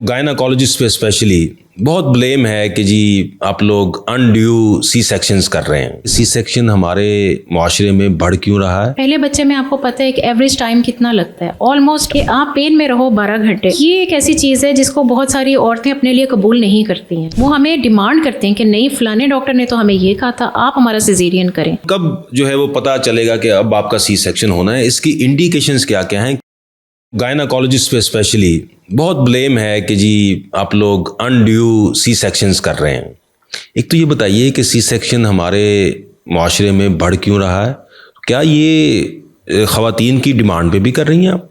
Gynaecologist पे specially बहुत blame है कि जी आप लोग अनड्यू सी सेक्शंस कर रहे हैं। सी सेक्शन हमारे मुआशरे में बढ़ क्यों रहा है? पहले बच्चे में आपको पता है कि एवरेज टाइम कितना लगता है, ऑलमोस्ट कि आप पेन में रहो 12 घंटे। ये एक ऐसी चीज़ है जिसको बहुत सारी औरतें अपने लिए कबूल नहीं करती हैं। वो हमें डिमांड करते हैं कि नहीं, फलाने डॉक्टर ने तो हमें ये कहा था, आप हमारा सिजेरियन करें। कब जो है वो पता चलेगा कि अब आपका सी सेक्शन होना है? इसकी इंडिकेशंस क्या क्या हैं? गायनाकोलॉजिस्ट पे स्पेशली बहुत ब्लेम है कि जी आप लोग अनड्यू सी सेक्शंस कर रहे हैं। एक तो ये बताइए कि सी सेक्शन हमारे मुआशरे में बढ़ क्यों रहा है? क्या ये ख़वातीन की डिमांड पे भी कर रही हैं आप?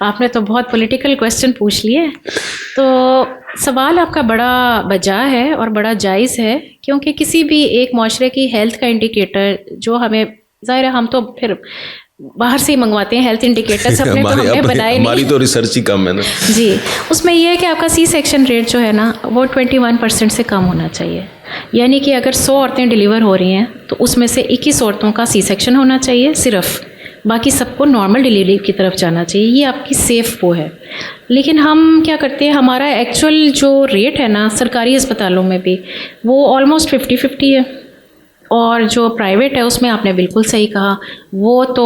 आपने तो बहुत पॉलिटिकल क्वेश्चन पूछ लिए। तो सवाल आपका बड़ा बजा है और बड़ा जायज़ है, क्योंकि किसी भी एक मुआशरे की हेल्थ का इंडिकेटर जो हमें, ज़ाहिर है हम तो फिर बाहर से ही मंगवाते हैं हेल्थ इंडिकेटर्स, अपने तो हमने बनाए नहीं। हमारी तो रिसर्च ही कम है ना जी। उसमें यह है कि आपका सी सेक्शन रेट जो है ना वो 21% से कम होना चाहिए। यानी कि अगर 100 औरतें डिलीवर हो रही हैं तो उसमें से 21 औरतों का सी सेक्शन होना चाहिए सिर्फ, बाकी सबको नॉर्मल डिलीवरी की तरफ जाना चाहिए। ये आपकी सेफ वो है। लेकिन हम क्या करते हैं, हमारा एक्चुअल जो रेट है ना सरकारी अस्पतालों में भी वो ऑलमोस्ट 50-50 है, और जो प्राइवेट है उसमें आपने बिल्कुल सही कहा, वो तो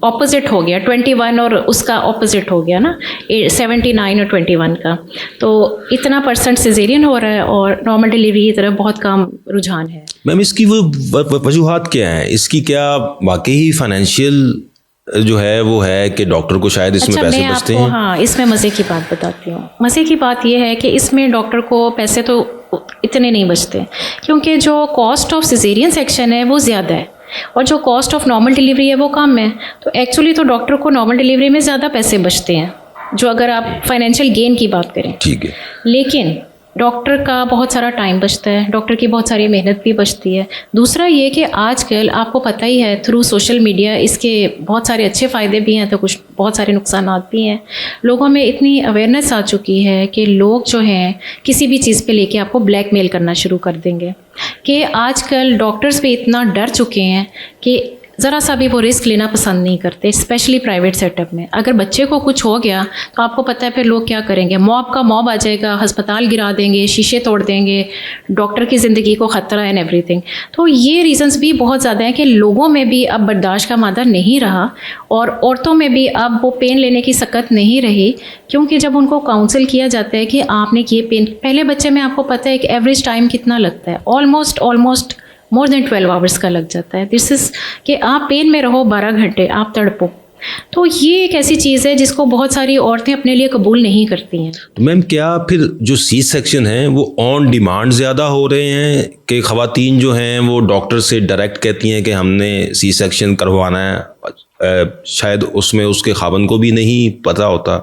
ऑपोजिट हो गया, 21 और उसका ऑपोजिट हो गया ना 79 और 21 का। तो इतना % सिजेरियन हो रहा है और नॉर्मल डिलीवरी की तरफ बहुत कम रुझान है। मैम, इसकी वो वजूहात क्या है? इसकी क्या वाकई ही फाइनेंशियल जो है वो है कि डॉक्टर को शायद इसमें पैसे बचते हैं? हाँ, इसमें मज़े की बात बताती हूँ। मज़े की बात यह है कि इसमें डॉक्टर को पैसे तो इतने नहीं बचते, क्योंकि जो कॉस्ट ऑफ सिजेरियन सेक्शन है वो ज़्यादा है और जो कॉस्ट ऑफ नॉर्मल डिलीवरी है वो कम है। तो एक्चुअली तो डॉक्टर को नॉर्मल डिलीवरी में ज़्यादा पैसे बचते हैं, जो अगर आप फाइनेंशियल गेन की बात करें। ठीक है। लेकिन डॉक्टर का बहुत सारा टाइम बचता है, डॉक्टर की बहुत सारी मेहनत भी बचती है। दूसरा ये कि आजकल आपको पता ही है थ्रू सोशल मीडिया इसके बहुत सारे अच्छे फ़ायदे भी हैं तो कुछ बहुत सारे नुकसानात भी हैं। लोगों में इतनी अवेयरनेस आ चुकी है कि लोग जो हैं किसी भी चीज़ पे लेके आपको ब्लैकमेल करना शुरू कर देंगे, कि आजकल डॉक्टर्स भी इतना डर चुके हैं कि ज़रा सा भी वो रिस्क लेना पसंद नहीं करते, स्पेशली प्राइवेट सेटअप में। अगर बच्चे को कुछ हो गया तो आपको पता है फिर लोग क्या करेंगे, मॉब का मॉब आ जाएगा, अस्पताल गिरा देंगे, शीशे तोड़ देंगे, डॉक्टर की ज़िंदगी को ख़तरा है एंड एवरीथिंग। तो ये रीज़न्स भी बहुत ज़्यादा हैं कि लोगों में भी अब बर्दाश्त का मादा नहीं रहा और औरतों में भी अब वो पेन लेने की सकत नहीं रही, क्योंकि जब उनको काउंसिल किया जाता है कि आपने ये पेन, पहले बच्चे में आपको पता है कि एवरेज टाइम कितना लगता है, ऑलमोस्ट मोर देन 12 आवर्स का लग जाता है। दिस इज़ कि आप पेन में रहो 12 घंटे, आप तड़पो। तो ये एक ऐसी चीज़ है जिसको बहुत सारी औरतें अपने लिए कबूल नहीं करती हैं। तो मैम, क्या फिर जो सी सेक्शन है वो ऑन डिमांड ज़्यादा हो रहे हैं कि ख़वातीन जो हैं वो डॉक्टर से डायरेक्ट कहती हैं कि हमने सी सेक्शन करवाना है? शायद उसमें उसके खाबन को भी नहीं पता होता,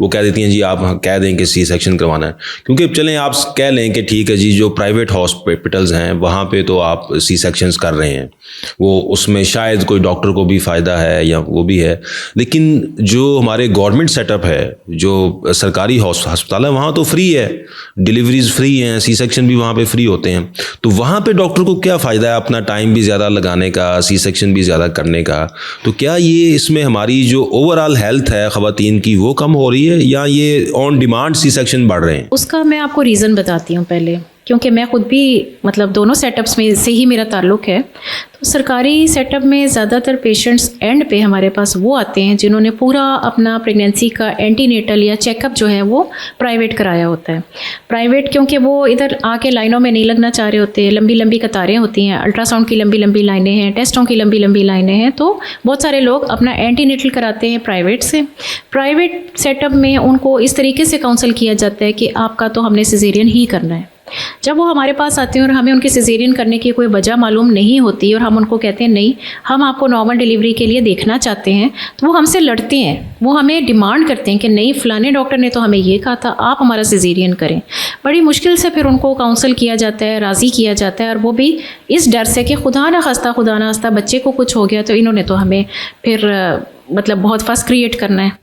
वो कह देती हैं जी आप कह दें कि सी सेक्शन करवाना है। क्योंकि चलें आप कह लें कि ठीक है जी जो प्राइवेट हॉस्पिटल्स हैं वहाँ पे तो आप सी सेक्शंस कर रहे हैं, वो उसमें शायद कोई डॉक्टर को भी फ़ायदा है या वो भी है, लेकिन जो हमारे गवर्नमेंट सेटअप है, जो सरकारी अस्पताल है, वहाँ तो फ्री है, डिलीवरीज फ्री हैं, सी सेक्शन भी वहाँ पे फ्री होते हैं। तो वहाँ पे डॉक्टर को क्या फ़ायदा है अपना टाइम भी ज़्यादा लगाने का, सी सेक्शन भी ज़्यादा करने का? तो क्या ये इसमें हमारी जो ओवरऑल हेल्थ है ख़वातीन की वो कम हो रही है या ये ऑन डिमांड सी सेक्शन बढ़ रहे हैं? उसका मैं आपको रीज़न बताती हूँ पहले, क्योंकि मैं खुद भी मतलब दोनों सेटअप्स में से ही मेरा ताल्लुक़ है। तो सरकारी सेटअप में ज़्यादातर पेशेंट्स एंड पे हमारे पास वो आते हैं जिन्होंने पूरा अपना प्रेगनेंसी का एंटीनेटल या चेकअप जो है वो प्राइवेट कराया होता है। प्राइवेट क्योंकि वो इधर आके लाइनों में नहीं लगना चाह रहे होते, लंबी लंबी कतारें होती हैं, अल्ट्रासाउंड की लंबी लंबी लाइनें हैं, टेस्टों की लंबी लंबी लाइनें हैं, तो बहुत सारे लोग अपना एंटीनेटल कराते हैं प्राइवेट से। प्राइवेट सेटअप में उनको इस तरीके से काउंसल किया जाता है कि आपका तो हमने सिजेरियन ही करना है। जब वो हमारे पास आते हैं और हमें उनकी सिजेरियन करने की कोई वजह मालूम नहीं होती और हम उनको कहते हैं नहीं, हम आपको नॉर्मल डिलीवरी के लिए देखना चाहते हैं, तो वो हमसे लड़ते हैं, वो हमें डिमांड करते हैं कि नहीं, फलाने डॉक्टर ने तो हमें ये कहा था, आप हमारा सिजेरियन करें। बड़ी मुश्किल से फिर उनको काउंसल किया जाता है, राज़ी किया जाता है, और वो भी इस डर से कि खुदा ना खास्ता बच्चे को कुछ हो गया तो इन्होंने तो हमें फिर मतलब बहुत फस क्रिएट करना है।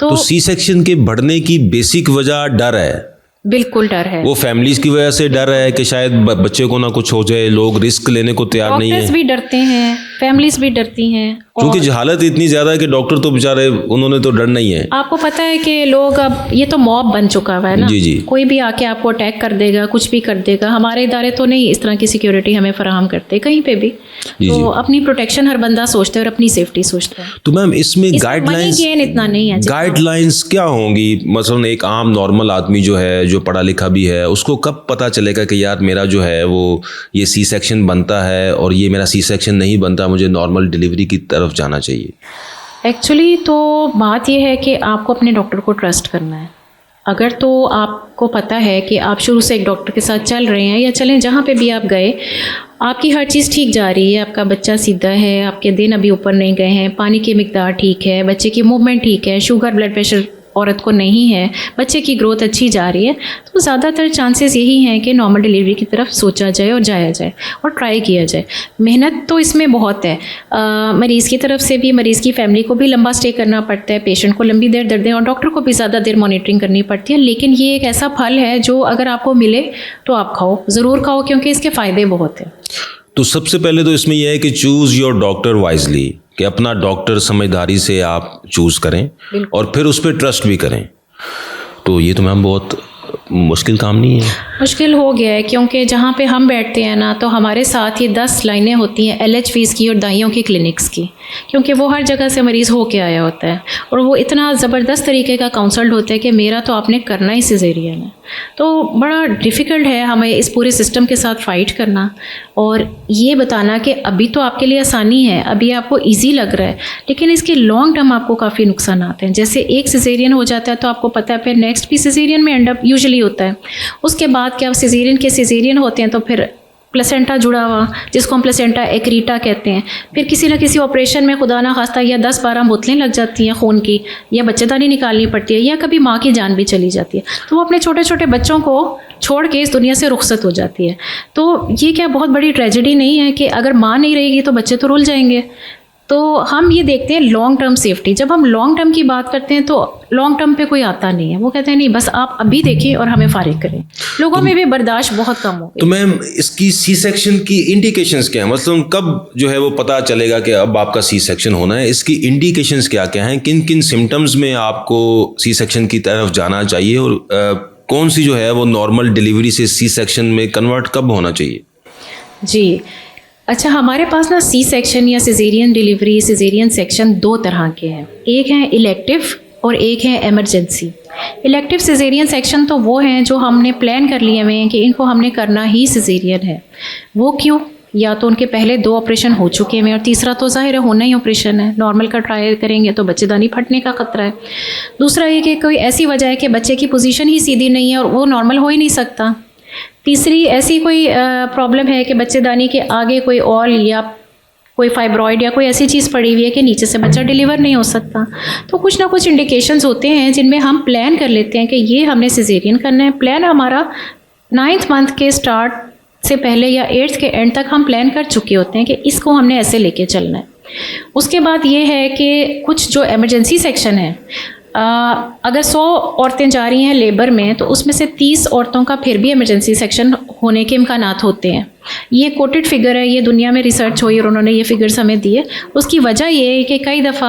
तो सी सेक्शन के बढ़ने की बेसिक वजह डर है? बिल्कुल डर है। वो फैमिलीज की वजह से डर है कि शायद बच्चे को ना कुछ हो जाए, लोग रिस्क लेने को तैयार नहीं है। डॉक्टर्स भी डरते हैं, फैमिलीज भी डरती हैं, क्योंकि जहालत इतनी ज़्यादा है कि डॉक्टर तो बेचारे उन्होंने तो डरना ही है। आपको पता है कि लोग अब ये तो मॉब बन चुका हुआ है ना, जी जी। कोई भी आके आपको अटैक कर देगा, कुछ भी कर देगा। हमारे इदारे तो नहीं इस तरह की सिक्योरिटी हमें फराहम करते कहीं पे भी। जी तो जी। अपनी प्रोटेक्शन हर बंदा सोचता है और अपनी सेफ्टी सोचता है। तो मैम इसमें गाइडलाइंस, गेन इतना नहीं है। गाइडलाइंस क्या होंगी? मसलन एक आम नॉर्मल आदमी जो है, जो पढ़ा लिखा भी है, उसको कब पता चलेगा कि यार मेरा जो है वो ये सी सेक्शन बनता है और ये मेरा सी सेक्शन नहीं बनता, मुझे नॉर्मल डिलीवरी की तरफ जाना चाहिए? एक्चुअली तो बात यह है कि आपको अपने डॉक्टर को ट्रस्ट करना है। अगर तो आपको पता है कि आप शुरू से एक डॉक्टर के साथ चल रहे हैं या चलें जहाँ पे भी आप गए, आपकी हर चीज़ ठीक जा रही है, आपका बच्चा सीधा है, आपके दिन अभी ऊपर नहीं गए हैं, पानी की मिकदार ठीक है, बच्चे की मूवमेंट ठीक है, शुगर ब्लड प्रेशर औरत को नहीं है, बच्चे की ग्रोथ अच्छी जा रही है, तो ज़्यादातर चांसेस यही हैं कि नॉर्मल डिलीवरी की तरफ सोचा जाए और जाया जाए और ट्राई किया जाए। मेहनत तो इसमें बहुत है, मरीज़ की तरफ से भी, मरीज़ की फैमिली को भी लंबा स्टे करना पड़ता है, पेशेंट को लंबी देर दर्दें और डॉक्टर को भी ज़्यादा देर मॉनिटरिंग करनी पड़ती है। लेकिन ये एक ऐसा फल है जो अगर आपको मिले तो आप खाओ, ज़रूर खाओ, क्योंकि इसके फ़ायदे बहुत हैं। तो सबसे पहले तो इसमें यह है कि चूज़ योर डॉक्टर वाइजली, कि अपना डॉक्टर समझदारी से आप चूज़ करें और फिर उस पर ट्रस्ट भी करें। तो ये तो मैम बहुत मुश्किल काम नहीं है। मुश्किल हो गया है, क्योंकि जहाँ पे हम बैठते हैं ना, तो हमारे साथ ही 10 लाइनें होती हैं LHVs की और दाइयों की क्लिनिक्स की, क्योंकि वो हर जगह से मरीज़ हो के आया होता है और वो इतना ज़बरदस्त तरीके का काउंसल्ड होता है कि मेरा तो आपने करना ही सिजेरियन है। तो बड़ा डिफ़िकल्ट है हमें इस पूरे सिस्टम के साथ फ़ाइट करना और ये बताना कि अभी तो आपके लिए आसानी है, अभी आपको ईजी लग रहा है, लेकिन इसके लॉन्ग टर्म आपको काफ़ी नुकसान आते हैं। जैसे एक सिजेरियन हो जाता है तो आपको पता है फिर नेक्स्ट भी सिजेरियन में एंड अप यूजुअली होता है। उसके बाद क्या सिजेरियन के सिजेरियन होते हैं तो फिर प्लेसेंटा जुड़ा हुआ, जिसको हम प्लेसेंटा एक्रीटा कहते हैं, फिर किसी न किसी ऑपरेशन में खुदा ना खास्ता या 10-12 बोतलें लग जाती हैं खून की, या बच्चेदानी निकालनी पड़ती है, या कभी माँ की जान भी चली जाती है। तो वो अपने छोटे छोटे बच्चों को छोड़ के इस दुनिया से रुखसत हो जाती है। तो ये क्या बहुत बड़ी ट्रेजेडी नहीं है कि अगर माँ नहीं रहेगी तो बच्चे तो रुल जाएंगे। तो हम ये देखते हैं लॉन्ग टर्म सेफ्टी। जब हम लॉन्ग टर्म की बात करते हैं तो लॉन्ग टर्म पे कोई आता नहीं है, वो कहते हैं नहीं बस आप अभी देखिए और हमें फारिग करें। लोगों में भी बर्दाश्त बहुत कम हो गई। तो मैम इसकी सी सेक्शन की इंडिकेशंस क्या हैं? मतलब कब जो है वो पता चलेगा कि अब आपका सी सेक्शन होना है? इसकी इंडिकेशंस क्या क्या हैं? किन किन सिम्टम्स में आपको सी सेक्शन की तरफ जाना चाहिए और कौन सी जो है वो नॉर्मल डिलीवरी से सी सेक्शन में कन्वर्ट कब होना चाहिए? जी अच्छा, हमारे पास ना सी सेक्शन या सिजेरियन डिलीवरी, सिजेरियन सेक्शन 2 तरह के हैं। एक है इलेक्टिव और एक है एमरजेंसी। इलेक्टिव सिजेरियन सेक्शन तो वो हैं जो हमने प्लान कर लिए हुए हैं कि इनको हमने करना ही सिजेरियन है। वो क्यों? या तो उनके पहले 2 ऑपरेशन हो चुके हैं और तीसरा तो जाहिर है होना ही ऑपरेशन है, नॉर्मल का ट्राई करेंगे तो बच्चेदानी फटने का खतरा है। दूसरा ये कि कोई ऐसी वजह है कि बच्चे की पोजीशन ही सीधी नहीं है और वो नॉर्मल हो ही नहीं सकता। तीसरी ऐसी कोई प्रॉब्लम है कि बच्चेदानी के आगे कोई ऑल या कोई फाइब्रॉइड या कोई ऐसी चीज़ पड़ी हुई है कि नीचे से बच्चा डिलीवर नहीं हो सकता। तो कुछ ना कुछ इंडिकेशंस होते हैं जिनमें हम प्लान कर लेते हैं कि ये हमने सिजेरियन करना है। प्लान हमारा 9th मंथ के स्टार्ट से पहले या 8th के एंड तक हम प्लान कर चुके होते हैं कि इसको हमने ऐसे लेके चलना है। उसके बाद ये है कि कुछ जो एमरजेंसी सेक्शन है, अगर 100 औरतें जा रही हैं लेबर में तो उसमें से 30 औरतों का फिर भी इमरजेंसी सेक्शन होने के इम्कानात होते हैं। ये कोटेड फिगर है, ये दुनिया में रिसर्च हुई और उन्होंने ये फिगर्स हमें दिए। उसकी वजह ये है कि कई दफ़ा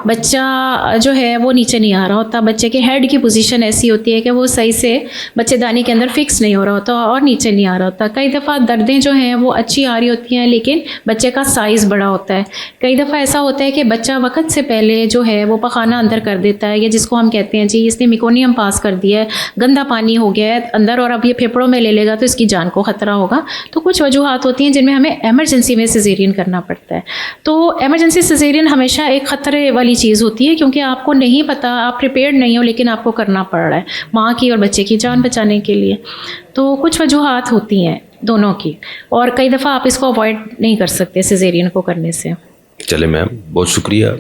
बच्चा जो है वो नीचे नहीं आ रहा होता, बच्चे के हेड की पोजीशन ऐसी होती है कि वो सही से बच्चेदानी के अंदर फिक्स नहीं हो रहा होता और नीचे नहीं आ रहा होता। कई दफ़ा दर्दें जो हैं वो अच्छी आ रही होती हैं लेकिन बच्चे का साइज़ बड़ा होता है। कई दफ़ा ऐसा होता है कि बच्चा वक्त से पहले जो है वो पखाना अंदर कर देता है, या जिसको हम कहते हैं जी इसने मिकोनियम पास कर दिया है, गंदा पानी हो गया है अंदर और अब ये फेफड़ों में ले लेगा तो इसकी जान को ख़तरा होगा। तो कुछ वजूहात होती हैं जिनमें हमें एमरजेंसी में सिजेरियन करना पड़ता है। तो एमरजेंसी सिजेरियन हमेशा एक ख़तरे वाली चीज़ होती है क्योंकि आपको नहीं पता, आप प्रिपेयर्ड नहीं हो, लेकिन आपको करना पड़ रहा है माँ की और बच्चे की जान बचाने के लिए। तो कुछ वजूहात होती हैं दोनों की और कई दफ़ा आप इसको अवॉइड नहीं कर सकते सिजेरियन को करने से। चले मैम, बहुत शुक्रिया।